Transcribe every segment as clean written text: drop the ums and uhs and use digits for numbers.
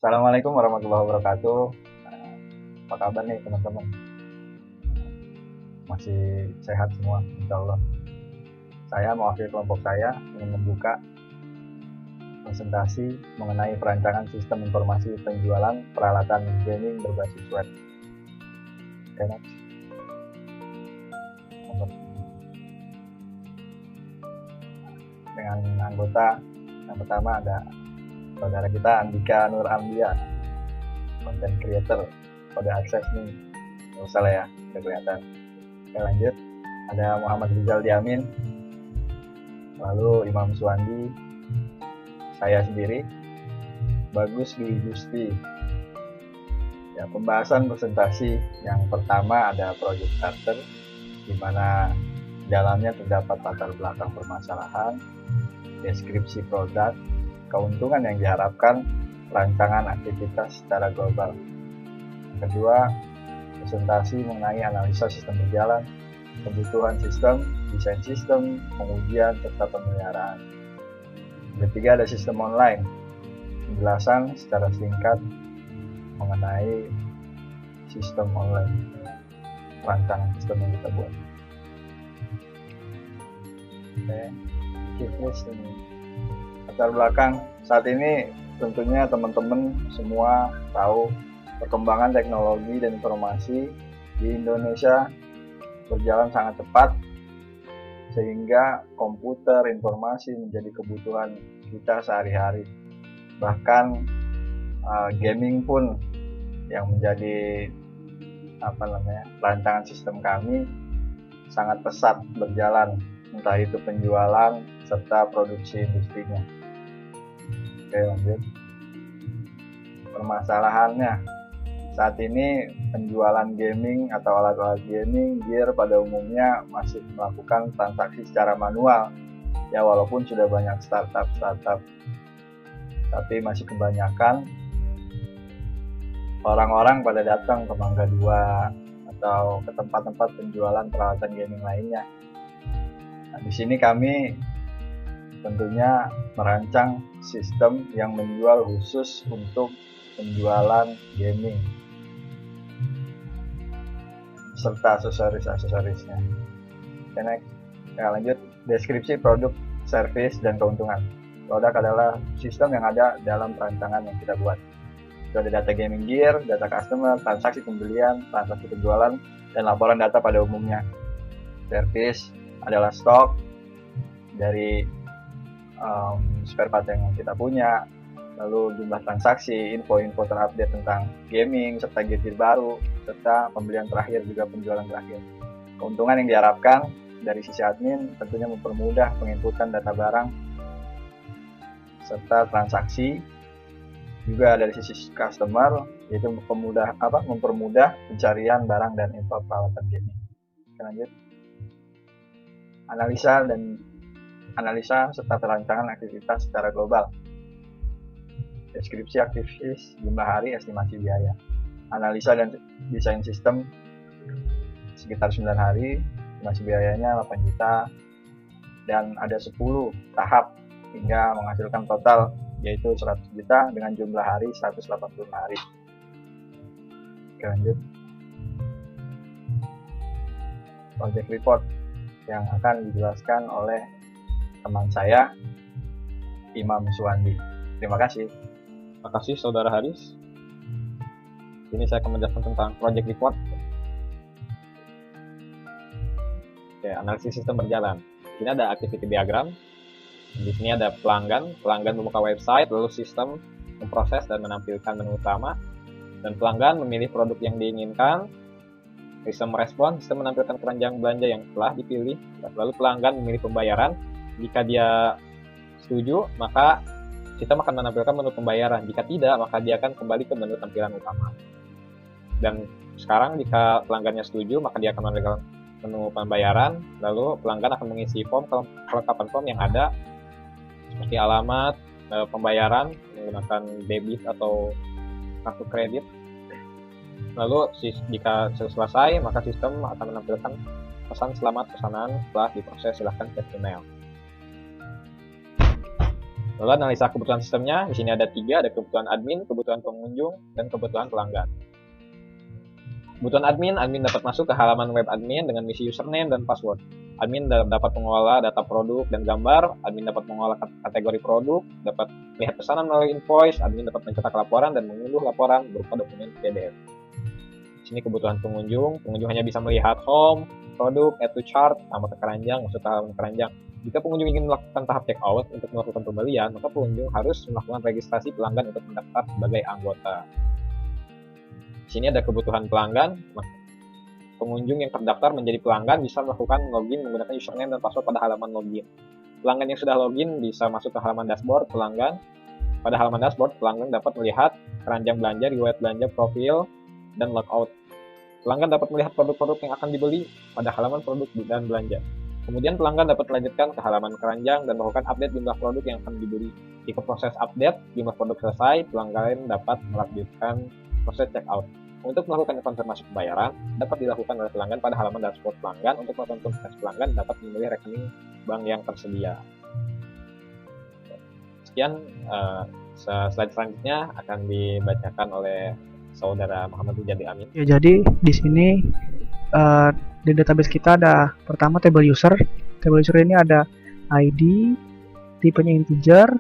Assalamualaikum warahmatullahi wabarakatuh. Apa kabar nih teman-teman? Masih sehat semua, insya Allah. Saya mewakili kelompok saya ingin membuka presentasi mengenai perancangan sistem informasi penjualan peralatan gaming berbasis web. Oke, next. Dengan anggota yang pertama ada saudara kita Andika Nur Ambia, content creator. Kode akses nih, nggak usah lah ya, udah kelihatan. Oke, lanjut. Ada Muhammad Rizal Diamin, lalu Imam Suwandi, saya sendiri, Bagus Dwi Gusti. Ya, pembahasan presentasi yang pertama ada project starter, di mana dalamnya terdapat latar belakang permasalahan, deskripsi produk, keuntungan yang diharapkan, rancangan aktivitas secara global. Yang kedua, presentasi mengenai analisa sistem berjalan, kebutuhan sistem, desain sistem, pengujian, serta pemeliharaan. Yang ketiga, ada sistem online, penjelasan secara singkat mengenai sistem online, rancangan sistem yang kita buat. Oke, checklist ini. Latar belakang saat ini tentunya teman-teman semua tahu perkembangan teknologi dan informasi di Indonesia berjalan sangat cepat, sehingga komputer informasi menjadi kebutuhan kita sehari-hari. Bahkan gaming pun yang menjadi rancangan sistem kami sangat pesat berjalan, entah itu penjualan serta produksi industrinya. Oke, lanjut. Permasalahannya saat ini penjualan gaming atau alat-alat gaming gear pada umumnya masih melakukan transaksi secara manual. Ya, walaupun sudah banyak startup, tapi masih kebanyakan orang-orang pada datang ke Mangga 2 atau ke tempat-tempat penjualan peralatan gaming lainnya. Nah, di sini kami tentunya merancang sistem yang menjual khusus untuk penjualan gaming serta aksesorisnya. Oke, next. Ya, lanjut. Deskripsi produk, service, dan keuntungan. Produk adalah sistem yang ada dalam perancangan yang kita buat. Itu ada data gaming gear, data customer, transaksi pembelian, transaksi penjualan, dan laporan data pada umumnya. Service adalah stok dari spare part yang kita punya, lalu jumlah transaksi, info-info terupdate tentang gaming, serta gear baru, serta pembelian terakhir, juga penjualan terakhir. Keuntungan yang diharapkan dari sisi admin tentunya mempermudah penginputan data barang serta transaksi. Juga dari sisi customer, yaitu mempermudah pencarian barang dan info peralatan gaming. Kita lanjut. Analisa serta perancangan aktivitas secara global. Deskripsi aktivitas, jumlah hari, estimasi biaya. Analisa dan desain sistem sekitar 9 hari, estimasi biayanya 8 juta, dan ada 10 tahap hingga menghasilkan total yaitu 100 juta dengan jumlah hari 180 hari. Oke, lanjut. Project report yang akan dijelaskan oleh teman saya, Imam Suwandi. Terima kasih. Terima kasih Saudara Haris. Ini saya akan menjelaskan tentang project report. Oke, analisis sistem berjalan. Di sini ada activity diagram. Di sini ada pelanggan membuka website, lalu sistem memproses dan menampilkan menu utama, dan pelanggan memilih produk yang diinginkan. Sistem merespon, sistem menampilkan keranjang belanja yang telah dipilih, lalu pelanggan memilih pembayaran. Jika dia setuju, maka sistem akan menampilkan menu pembayaran. Jika tidak, maka dia akan kembali ke menu tampilan utama. Dan sekarang jika pelanggannya setuju, maka dia akan menampilkan menu pembayaran, lalu pelanggan akan mengisi kelengkapan form yang ada, seperti alamat, pembayaran menggunakan debit atau kartu kredit. Lalu jika selesai, maka sistem akan menampilkan pesan selamat pesanan telah diproses, silahkan cek email. Lalu analisa kebutuhan sistemnya, di sini ada 3, ada kebutuhan admin, kebutuhan pengunjung, dan kebutuhan pelanggan. Kebutuhan admin dapat masuk ke halaman web admin dengan misi username dan password. Admin dapat mengolah data produk dan gambar, admin dapat mengolah kategori produk, dapat melihat pesanan melalui invoice, admin dapat mencetak laporan dan mengunduh laporan berupa dokumen PDF. Di sini kebutuhan pengunjung hanya bisa melihat home, produk, add to chart, tambah ke keranjang, masuk ke halaman keranjang. Jika pengunjung ingin melakukan tahap checkout untuk melakukan pembelian, maka pengunjung harus melakukan registrasi pelanggan untuk mendaftar sebagai anggota. Di sini ada kebutuhan pelanggan. Pengunjung yang terdaftar menjadi pelanggan bisa melakukan login menggunakan username dan password pada halaman login. Pelanggan yang sudah login bisa masuk ke halaman dashboard pelanggan. Pada halaman dashboard, pelanggan dapat melihat keranjang belanja, riwayat belanja, profil, dan logout. Pelanggan dapat melihat produk-produk yang akan dibeli pada halaman produk dan belanja. Kemudian pelanggan dapat melanjutkan ke halaman keranjang dan melakukan update jumlah produk yang akan dibeli. Jika proses update jumlah produk selesai, pelanggan dapat melanjutkan proses checkout. Untuk melakukan konfirmasi pembayaran, dapat dilakukan oleh pelanggan pada halaman dashboard pelanggan. Untuk melakukan konfirmasi pelanggan, dapat memilih rekening bank yang tersedia. Sekian, slide selanjutnya akan dibacakan oleh Saudara Muhammad Wijadi Amin. Ya, jadi di sini di database kita ada pertama table user. Table user ini ada ID, tipenya integer.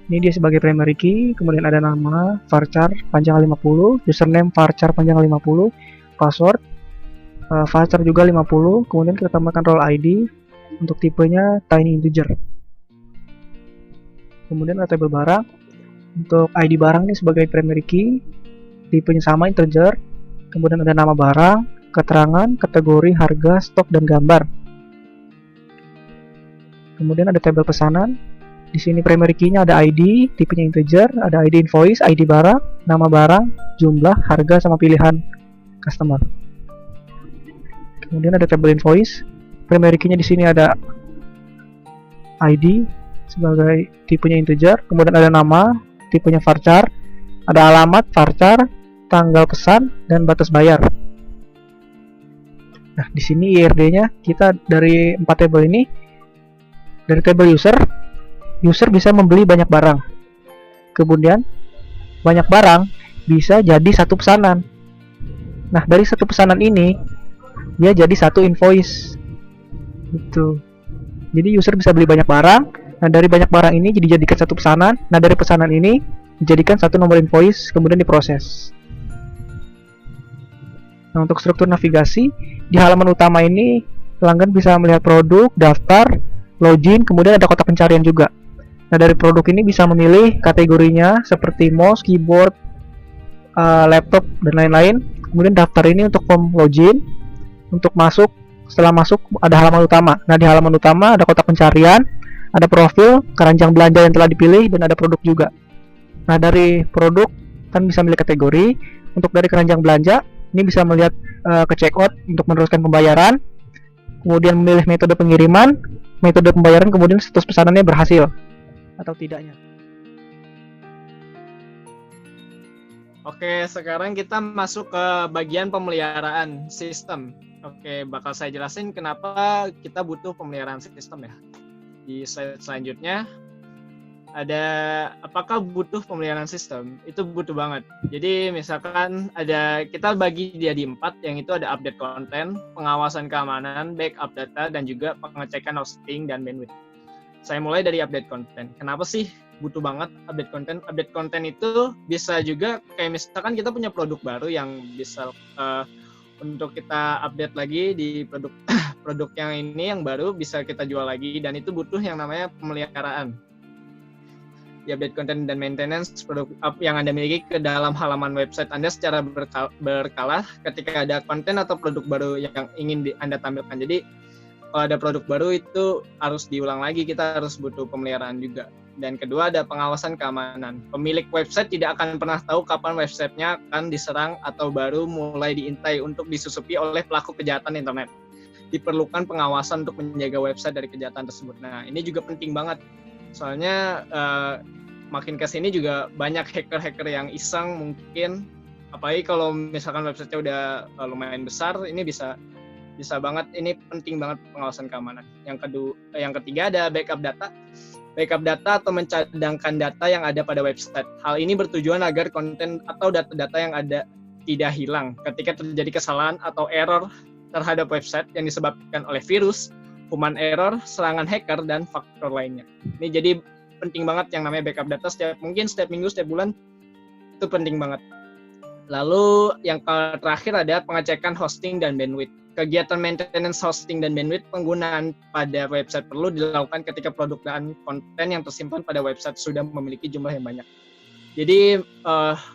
Ini dia sebagai primary key, kemudian ada nama, varchar panjang 50, username varchar panjang 50, password varchar juga 50, kemudian kita tambahkan role ID untuk tipenya tiny integer. Kemudian ada table barang. Untuk ID barang ini sebagai primary key, tipenya sama integer, kemudian ada nama barang, keterangan, kategori, harga, stok, dan gambar. Kemudian ada tabel pesanan. Di sini primary key-nya ada ID, tipenya integer, ada ID invoice, ID barang, nama barang, jumlah, harga, sama pilihan customer. Kemudian ada tabel invoice. Primary key-nya di sini ada ID sebagai tipenya integer, kemudian ada nama, tipenya varchar, ada alamat varchar, tanggal pesan, dan batas bayar. Nah, di sini IRD-nya kita dari 4 table ini, dari table user bisa membeli banyak barang. Kemudian banyak barang bisa jadi satu pesanan. Nah, dari satu pesanan ini dia jadi satu invoice. Gitu. Jadi user bisa beli banyak barang. Nah, dari banyak barang ini dijadikan satu pesanan. Nah, dari pesanan ini dijadikan satu nomor invoice, kemudian diproses. Nah, untuk struktur navigasi di halaman utama ini pelanggan bisa melihat produk, daftar, login, kemudian ada kotak pencarian juga. Nah, dari produk ini bisa memilih kategorinya seperti mouse, keyboard, laptop, dan lain-lain. Kemudian daftar ini untuk form login. Untuk masuk, setelah masuk ada halaman utama. Nah, di halaman utama ada kotak pencarian, ada profil, keranjang belanja yang telah dipilih, dan ada produk juga. Nah, dari produk kan bisa milih kategori. Untuk dari keranjang belanja ini bisa melihat ke checkout untuk meneruskan pembayaran, kemudian memilih metode pengiriman, metode pembayaran, kemudian status pesanannya berhasil atau tidaknya. Oke, sekarang kita masuk ke bagian pemeliharaan sistem. Oke, bakal saya jelasin kenapa kita butuh pemeliharaan sistem ya. Di slide selanjutnya ada apakah butuh pemeliharaan sistem? Itu butuh banget. Jadi misalkan kita bagi dia di 4, yang itu ada update konten, pengawasan keamanan, backup data, dan juga pengecekan hosting dan bandwidth. Saya mulai dari update konten. Kenapa sih butuh banget update konten? Update konten itu bisa juga kayak misalkan kita punya produk baru yang bisa untuk kita update lagi di produk yang ini yang baru bisa kita jual lagi, dan itu butuh yang namanya pemeliharaan. Di update konten dan maintenance produk yang Anda miliki ke dalam halaman website Anda secara berkala ketika ada konten atau produk baru yang ingin Anda tampilkan. Jadi kalau ada produk baru itu harus diulang lagi, kita harus butuh pemeliharaan juga. Dan kedua ada pengawasan keamanan. Pemilik website tidak akan pernah tahu kapan websitenya akan diserang atau baru mulai diintai untuk disusupi oleh pelaku kejahatan internet. Diperlukan pengawasan untuk menjaga website dari kejahatan tersebut. Nah, ini juga penting banget. Soalnya makin kesini juga banyak hacker-hacker yang iseng mungkin, apalagi kalau misalkan websitenya udah lumayan besar, ini bisa banget, ini penting banget pengawasan keamanan. Yang ketiga ada backup data. backup data atau mencadangkan data yang ada pada website. Hal ini bertujuan agar konten atau data-data yang ada tidak hilang ketika terjadi kesalahan atau error terhadap website yang disebabkan oleh virus, human error, serangan hacker, dan faktor lainnya. Ini jadi penting banget yang namanya backup data, mungkin setiap minggu, setiap bulan, itu penting banget. Lalu yang terakhir ada pengecekan hosting dan bandwidth. Kegiatan maintenance hosting dan bandwidth penggunaan pada website perlu dilakukan ketika produk dan konten yang tersimpan pada website sudah memiliki jumlah yang banyak. Jadi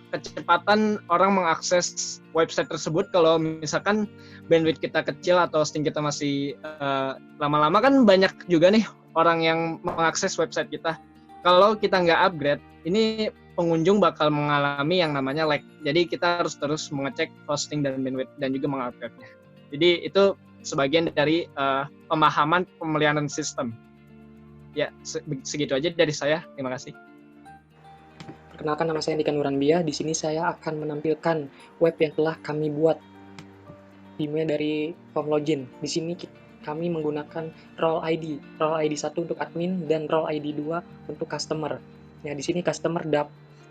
kecepatan orang mengakses website tersebut kalau misalkan bandwidth kita kecil atau hosting kita masih lama-lama, kan banyak juga nih orang yang mengakses website kita. Kalau kita nggak upgrade, ini pengunjung bakal mengalami yang namanya lag. Jadi kita harus terus mengecek hosting dan bandwidth dan juga mengupgrade-nya. Jadi itu sebagian dari pemahaman pemeliharaan sistem. Ya, segitu aja dari saya. Terima kasih. Perkenalkan, nama saya Andika Nuranbia. Di sini saya akan menampilkan web yang telah kami buat, dimulai dari form login. Di sini kami menggunakan role ID 1 untuk admin dan role ID 2 untuk customer. Nah, di sini customer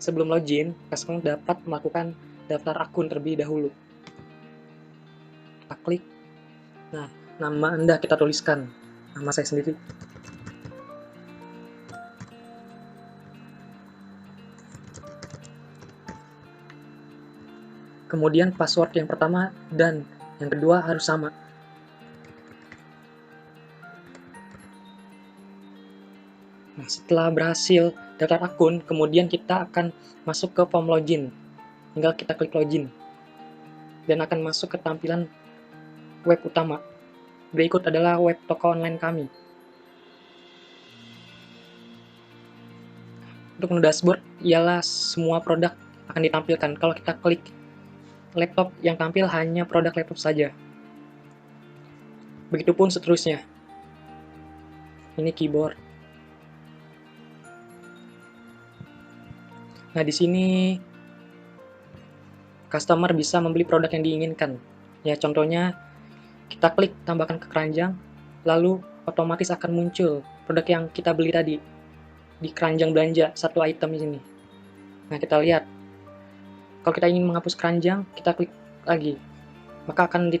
sebelum login, customer dapat melakukan daftar akun terlebih dahulu. Kita klik. Nah, nama Anda kita tuliskan. Nama saya sendiri. Kemudian password yang pertama dan yang kedua harus sama. Nah, setelah berhasil daftar akun, kemudian kita akan masuk ke form login. Tinggal kita klik login. Dan akan masuk ke tampilan web utama. Berikut adalah web toko online kami. Untuk menu dashboard, ialah semua produk akan ditampilkan. Kalau kita klik laptop, yang tampil hanya produk laptop saja. Begitupun seterusnya. Ini keyboard. Nah, di sini customer bisa membeli produk yang diinginkan. Ya, contohnya kita klik tambahkan ke keranjang, lalu otomatis akan muncul produk yang kita beli tadi di keranjang belanja, satu item di sini. Nah, kita lihat. Kalau kita ingin menghapus keranjang, kita klik lagi. Maka akan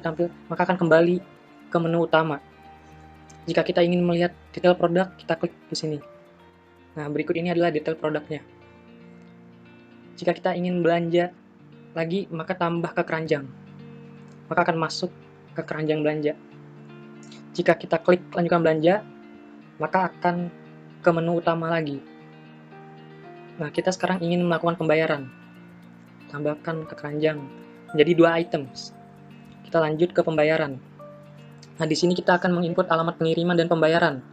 kembali ke menu utama. Jika kita ingin melihat detail produk, kita klik di sini. Nah, berikut ini adalah detail produknya. Jika kita ingin belanja lagi, maka tambah ke keranjang. Maka akan masuk ke keranjang belanja. Jika kita klik lanjutkan belanja, maka akan ke menu utama lagi. Nah, kita sekarang ingin melakukan pembayaran. Tambahkan ke keranjang. Jadi 2 items. Kita lanjut ke pembayaran. Nah, di sini kita akan menginput alamat pengiriman dan pembayaran.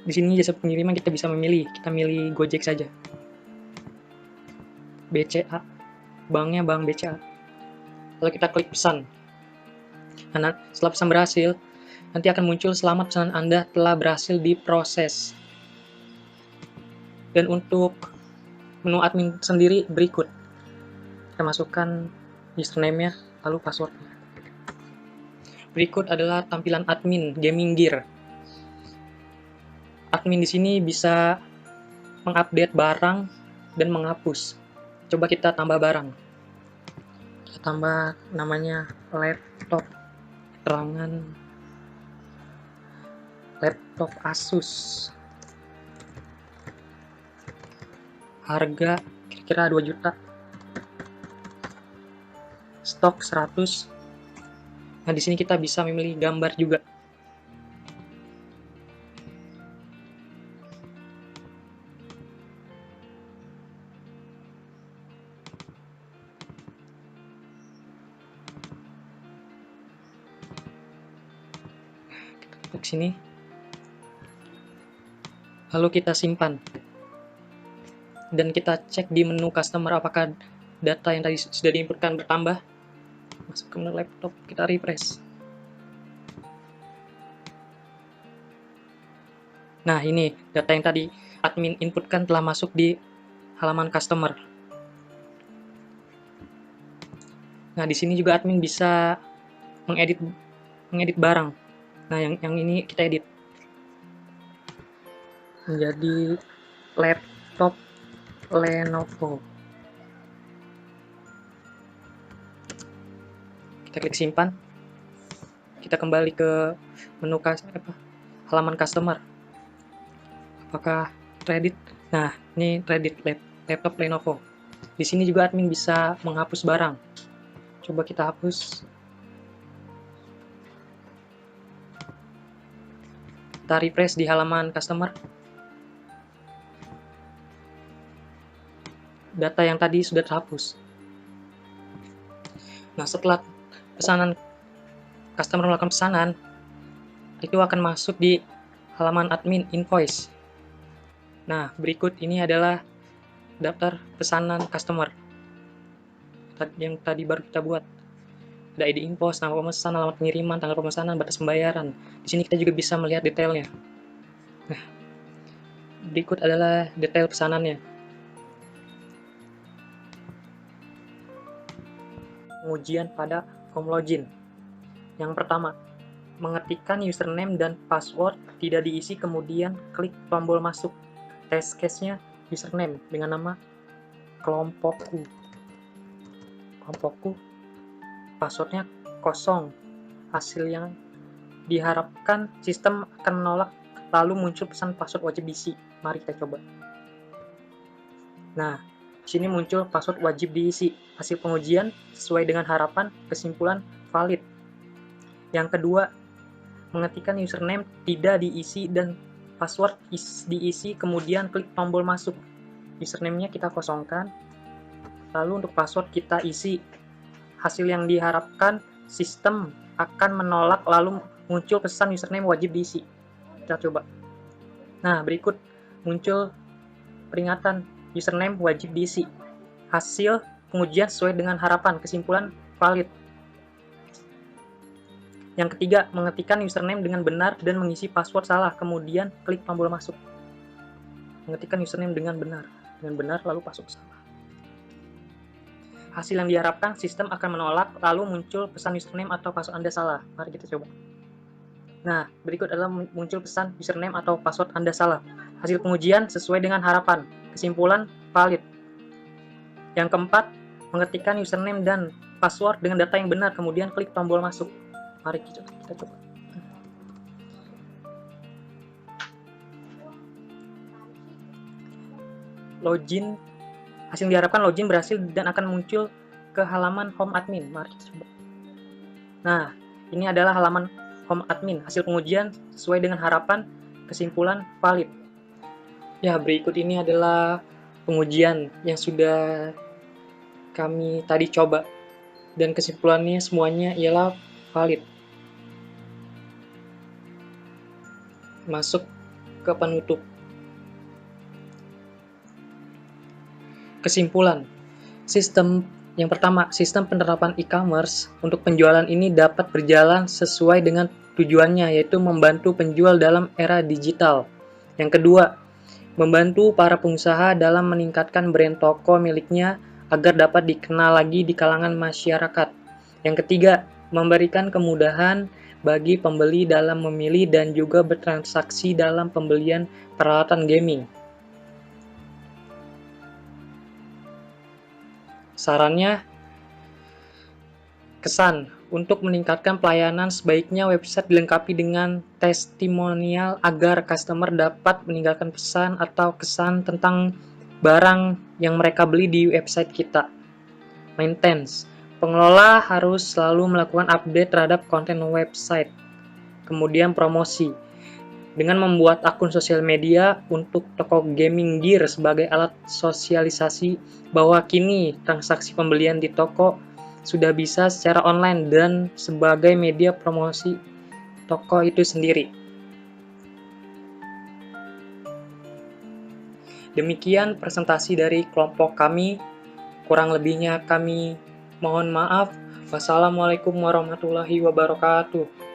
Di sini jasa pengiriman kita bisa memilih. Kita milih Gojek saja. BCA. Banknya bank BCA. Lalu kita klik pesan. Nah, setelah pesan berhasil, nanti akan muncul selamat pesanan Anda telah berhasil diproses. Dan untuk menu admin sendiri berikut. Kita masukkan username-nya, lalu password-nya. Berikut adalah tampilan admin Gaming Gear. Admin di sini bisa mengupdate barang dan menghapus. Coba kita tambah barang. Kita tambah namanya laptop. Keterangan laptop Asus. Harga kira-kira 2 juta. Stok 100. Nah, di sini kita bisa memilih gambar juga. Klik sini. Lalu kita simpan. Dan kita cek di menu customer apakah data yang tadi sudah diinputkan bertambah. Masuk ke menu laptop, kita refresh. Nah, ini data yang tadi admin inputkan telah masuk di halaman customer. Nah, di sini juga admin bisa mengedit barang. Nah, yang ini kita edit menjadi laptop Lenovo. Kita klik simpan. Kita kembali ke menu halaman customer. Apakah Reddit? Nah, ini Reddit laptop Lenovo. Di sini juga admin bisa menghapus barang. Coba kita hapus. Kita refresh di halaman customer. Data yang tadi sudah terhapus. Nah, setelah customer melakukan pesanan, itu akan masuk di halaman admin invoice. Nah, berikut ini adalah daftar pesanan customer yang tadi baru kita buat. Ada ID invoice, nama pemesan, alamat pengiriman, tanggal pemesanan, batas pembayaran. Di sini kita juga bisa melihat detailnya. Nah, berikut adalah detail pesanannya. Pengujian pada form login. Yang pertama, mengetikkan username dan password tidak diisi, kemudian klik tombol masuk. Test case-nya username dengan nama kelompokku. Passwordnya kosong. Hasil yang diharapkan sistem akan menolak, lalu muncul pesan password wajib diisi. Mari kita coba. Nah, di sini muncul password wajib diisi. Hasil pengujian sesuai dengan harapan, kesimpulan valid. Yang kedua, mengetikkan username tidak diisi dan password diisi, kemudian klik tombol masuk. Username-nya kita kosongkan, lalu untuk password kita isi. Hasil yang diharapkan, sistem akan menolak, lalu muncul pesan username wajib diisi. Kita coba. Nah, berikut muncul peringatan username wajib diisi. Hasil pengujian sesuai dengan harapan, kesimpulan valid. Yang ketiga, mengetikkan username dengan benar dan mengisi password salah, kemudian klik tombol masuk. Mengetikkan username dengan benar lalu password salah. Hasil yang diharapkan, sistem akan menolak, lalu muncul pesan username atau password Anda salah. Mari kita coba. Nah, berikut adalah muncul pesan username atau password Anda salah. Hasil pengujian sesuai dengan harapan, kesimpulan valid. Yang keempat, mengetikkan username dan password dengan data yang benar, kemudian klik tombol masuk. Mari kita coba. Login, hasil diharapkan login berhasil dan akan muncul ke halaman home admin. Mari kita coba. Nah, ini adalah halaman home admin. Hasil pengujian sesuai dengan harapan, kesimpulan valid. Ya, berikut ini adalah pengujian yang sudah kami tadi coba. Dan kesimpulannya semuanya ialah valid. Masuk ke penutup. Kesimpulan. Yang pertama, sistem penerapan e-commerce untuk penjualan ini dapat berjalan sesuai dengan tujuannya, yaitu membantu penjual dalam era digital. Yang kedua, membantu para pengusaha dalam meningkatkan brand toko miliknya agar dapat dikenal lagi di kalangan masyarakat. Yang ketiga, memberikan kemudahan bagi pembeli dalam memilih dan juga bertransaksi dalam pembelian peralatan gaming. Sarannya, kesan untuk meningkatkan pelayanan sebaiknya website dilengkapi dengan testimonial agar customer dapat meninggalkan pesan atau kesan tentang barang yang mereka beli di website kita. Maintenance, pengelola harus selalu melakukan update terhadap konten website. Kemudian promosi, dengan membuat akun sosial media untuk toko gaming gear sebagai alat sosialisasi bahwa kini transaksi pembelian di toko sudah bisa secara online dan sebagai media promosi toko itu sendiri. Demikian presentasi dari kelompok kami. Kurang lebihnya kami mohon maaf. Wassalamualaikum warahmatullahi wabarakatuh.